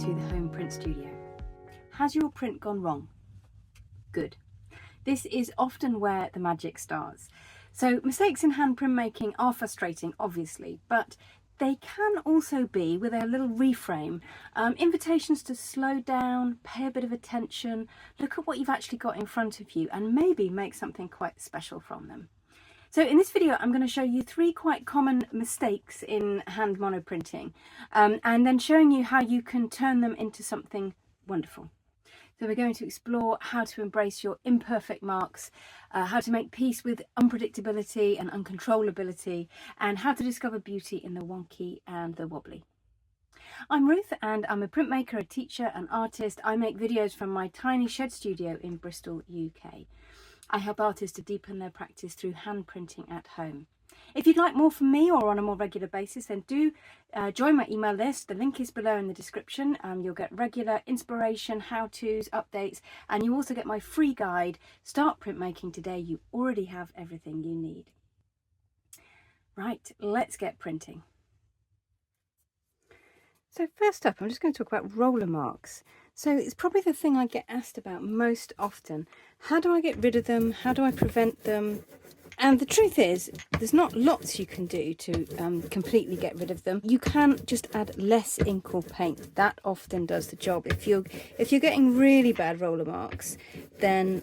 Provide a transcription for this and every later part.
to the Home Print Studio. Has your print gone wrong? Good. This is often where the magic starts. So mistakes in hand printmaking are frustrating, obviously, but they can also be, with a little reframe, invitations to slow down, pay a bit of attention, look at what you've actually got in front of you, and maybe make something quite special from them. So in this video, I'm going to show you 3 quite common mistakes in hand monoprinting, and then showing you how you can turn them into something wonderful. So we're going to explore how to embrace your imperfect marks, how to make peace with unpredictability and uncontrollability, and how to discover beauty in the wonky and the wobbly. I'm Ruth, and I'm a printmaker, a teacher, an artist. I make videos from my tiny shed studio in Bristol, UK. I help artists to deepen their practice through hand printing at home. If you'd like more from me or on a more regular basis, then do join my email list. The link is below in the description. You'll get regular inspiration, how-tos, updates, and you also get my free guide, Start Printmaking Today. You already have everything you need. Right, let's get printing. So first up, I'm just going to talk about roller marks. So it's probably the thing I get asked about most often. How do I get rid of them? How do I prevent them? And the truth is, there's not lots you can do to completely get rid of them. You can just add less ink or paint. That often does the job. If you're getting really bad roller marks, then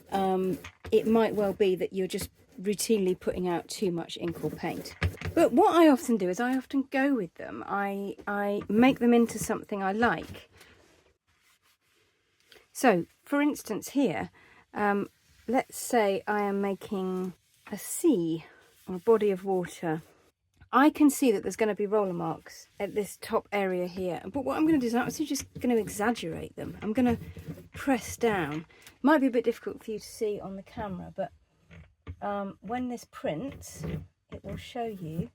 it might well be that you're just routinely putting out too much ink or paint. But what I often do is I often go with them. I make them into something I like. So, for instance here, let's say I am making a sea or a body of water. I can see that there's going to be roller marks at this top area here. But what I'm going to do is I'm actually just going to exaggerate them. I'm going to press down. It might be a bit difficult for you to see on the camera, but when this prints, it will show you,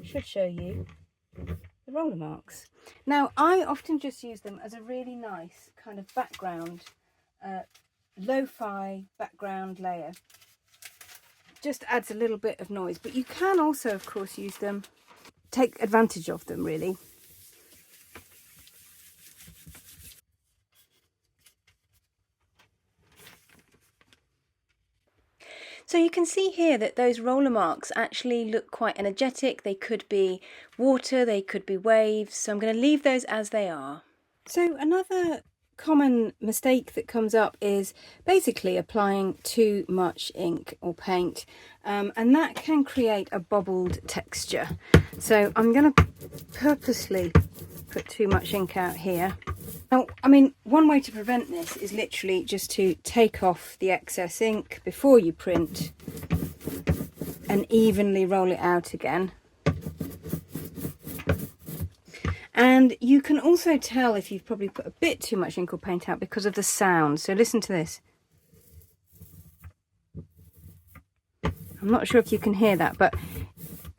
should show you the roller marks. Now, I often just use them as a really nice kind of background, lo-fi background layer. Just adds a little bit of noise, but you can also, of course, use them, take advantage of them, really. So you can see here that those roller marks actually look quite energetic. They could be water, they could be waves, so I'm going to leave those as they are. So another common mistake that comes up is basically applying too much ink or paint, and that can create a bobbled texture. So I'm going to purposely put too much ink out here. Now, I mean, one way to prevent this is literally just to take off the excess ink before you print and evenly roll it out again. And you can also tell if you've probably put a bit too much ink or paint out because of the sound. So listen to this. I'm not sure if you can hear that, but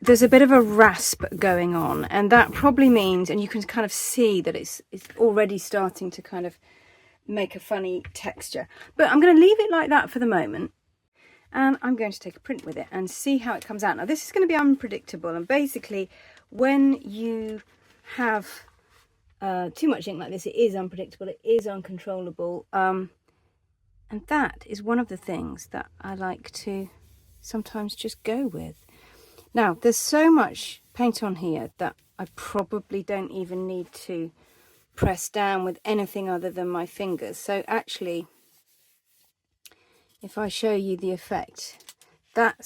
there's a bit of a rasp going on, and that probably means, and you can kind of see that it's already starting to kind of make a funny texture. But I'm going to leave it like that for the moment, and I'm going to take a print with it and see how it comes out. Now, this is going to be unpredictable, and basically when you have too much ink like this, it is unpredictable, it is uncontrollable, and that is one of the things that I like to sometimes just go with. Now, there's so much paint on here that I probably don't even need to press down with anything other than my fingers. So actually, if I show you the effect, that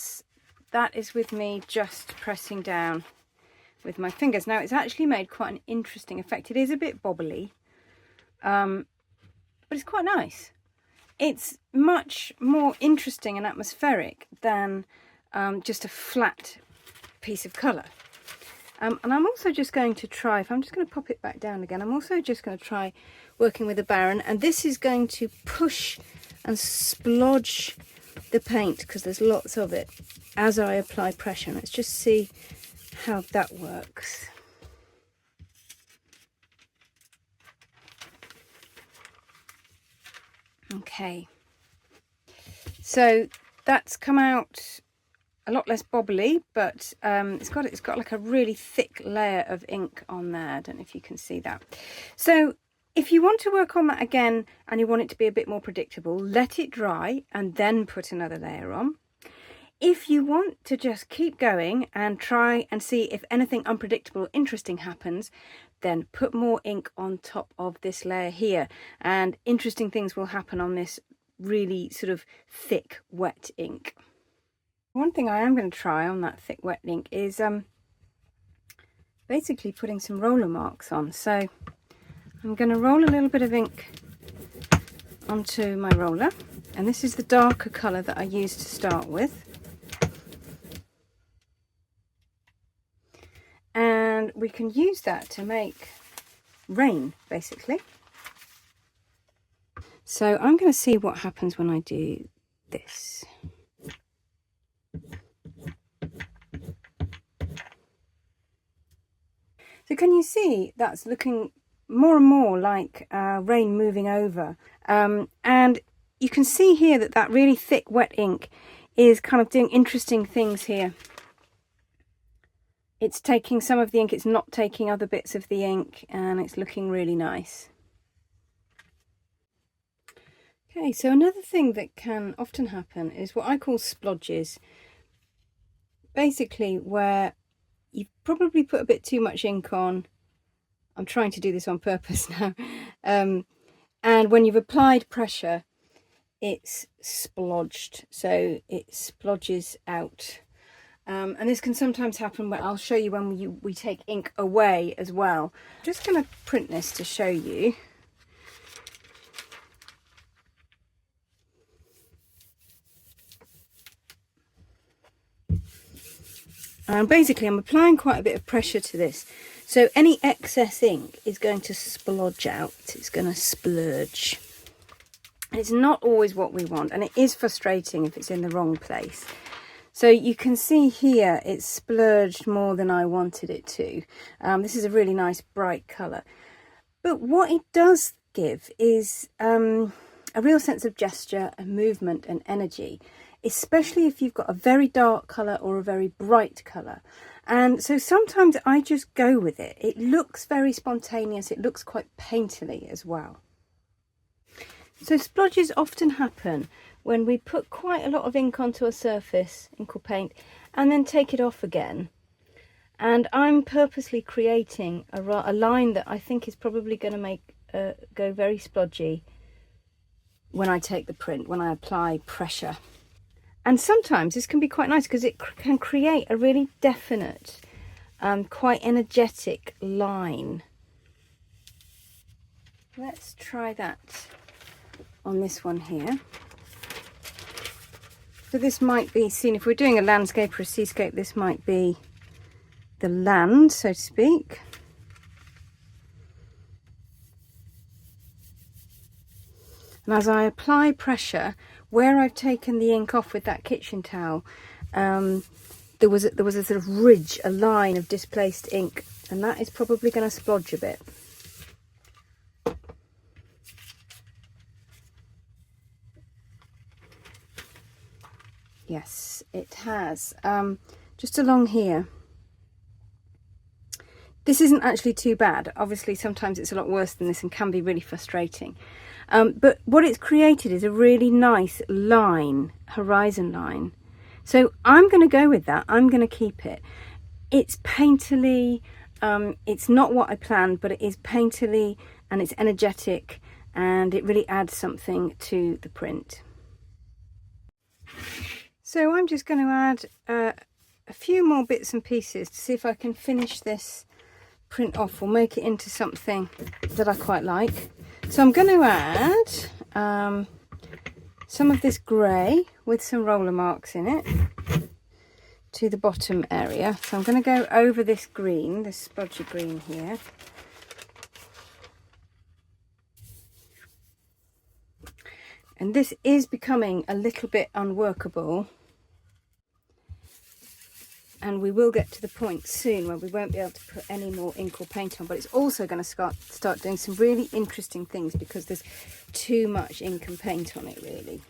is with me just pressing down with my fingers. Now, it's actually made quite an interesting effect. It is a bit bobbly, but it's quite nice. It's much more interesting and atmospheric than just a flat piece of colour. And I'm also just going to try, if I'm just going to pop it back down again, I'm also just going to try working with a Baron, and this is going to push and splodge the paint because there's lots of it as I apply pressure. Let's just see how that works. Okay, so that's come out a lot less bobbly, but it's got like a really thick layer of ink on there. I don't know if you can see that. So If you want to work on that again and you want it to be a bit more predictable, let it dry and then put another layer on. If you want to just keep going and try and see if anything unpredictable, interesting happens, then put more ink on top of this layer here, and interesting things will happen on this really sort of thick wet ink. One thing I am going to try on that thick wet ink is basically putting some roller marks on. So I'm going to roll a little bit of ink onto my roller, and this is the darker colour that I used to start with. And we can use that to make rain, basically. So I'm going to see what happens when I do this. So can you see that's looking more and more like rain moving over? And you can see here that that really thick wet ink is kind of doing interesting things here. It's taking some of the ink, it's not taking other bits of the ink, and it's looking really nice. Okay, so another thing that can often happen is what I call splodges. Basically where you've probably put a bit too much ink on. I'm trying to do this on purpose now. And when you've applied pressure, it's splodged, so it splodges out. And this can sometimes happen, but I'll show you when we take ink away as well. I'm just going to print this to show you. And basically I'm applying quite a bit of pressure to this, so any excess ink is going to splodge out, it's going to splurge. And it's not always what we want, and it is frustrating if it's in the wrong place. So you can see here it's splurged more than I wanted it to. This is a really nice bright colour. But what it does give is a real sense of gesture and movement and energy, especially if you've got a very dark colour or a very bright colour. And so sometimes I just go with it. It looks very spontaneous, it looks quite painterly as well. So splodges often happen when we put quite a lot of ink onto a surface, ink or paint, and then take it off again. And I'm purposely creating a line that I think is probably going to make go very splodgy when I take the print, when I apply pressure. And sometimes this can be quite nice because it can create a really definite, quite energetic line. Let's try that on this one here. So this might be seen, if we're doing a landscape or a seascape, this might be the land, so to speak. And as I apply pressure, where I've taken the ink off with that kitchen towel, there was a sort of ridge, a line of displaced ink, and that is probably going to splodge a bit. Yes, it has. Just along here. This isn't actually too bad. Obviously, sometimes it's a lot worse than this and can be really frustrating. But what it's created is a really nice line, horizon line. So I'm going to go with that. I'm going to keep it. It's painterly. It's not what I planned, but it is painterly and it's energetic, and it really adds something to the print. So I'm just going to add a few more bits and pieces to see if I can finish this print off or make it into something that I quite like. So I'm going to add some of this grey with some roller marks in it to the bottom area. So I'm going to go over this green, this spudgy green here. And this is becoming a little bit unworkable. And we will get to the point soon where we won't be able to put any more ink or paint on, but it's also going to start doing some really interesting things because there's too much ink and paint on it, really.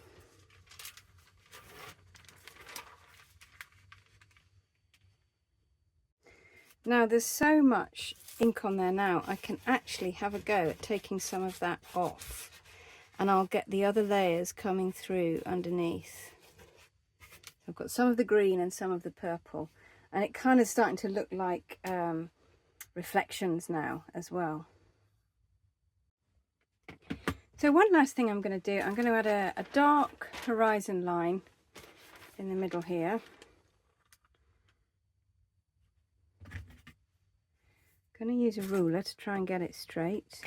Now there's so much ink on there now, I can actually have a go at taking some of that off, and I'll get the other layers coming through underneath. I've got some of the green and some of the purple, and it kind of starting to look like reflections now as well. So one last thing I'm going to do, I'm going to add a dark horizon line in the middle here. I'm going to use a ruler to try and get it straight.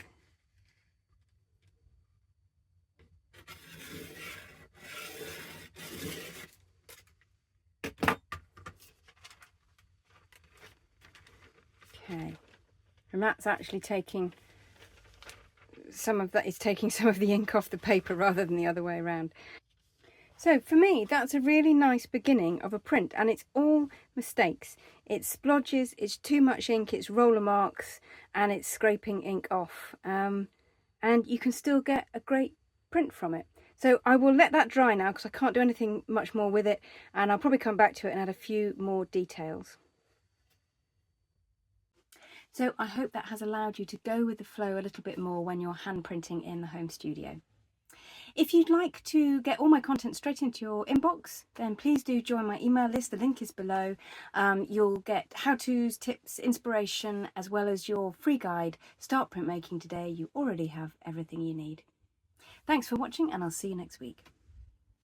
Okay, and that's actually taking some of that, it's taking some of the ink off the paper rather than the other way around. So for me, that's a really nice beginning of a print, and it's all mistakes. It's splodges, it's too much ink, it's roller marks, and it's scraping ink off. And you can still get a great print from it. So I will let that dry now because I can't do anything much more with it, and I'll probably come back to it and add a few more details. So I hope that has allowed you to go with the flow a little bit more when you're hand printing in the home studio. If you'd like to get all my content straight into your inbox, then please do join my email list. The link is below. You'll get how-tos, tips, inspiration, as well as your free guide, Start Printmaking Today. You already have everything you need. Thanks for watching, and I'll see you next week.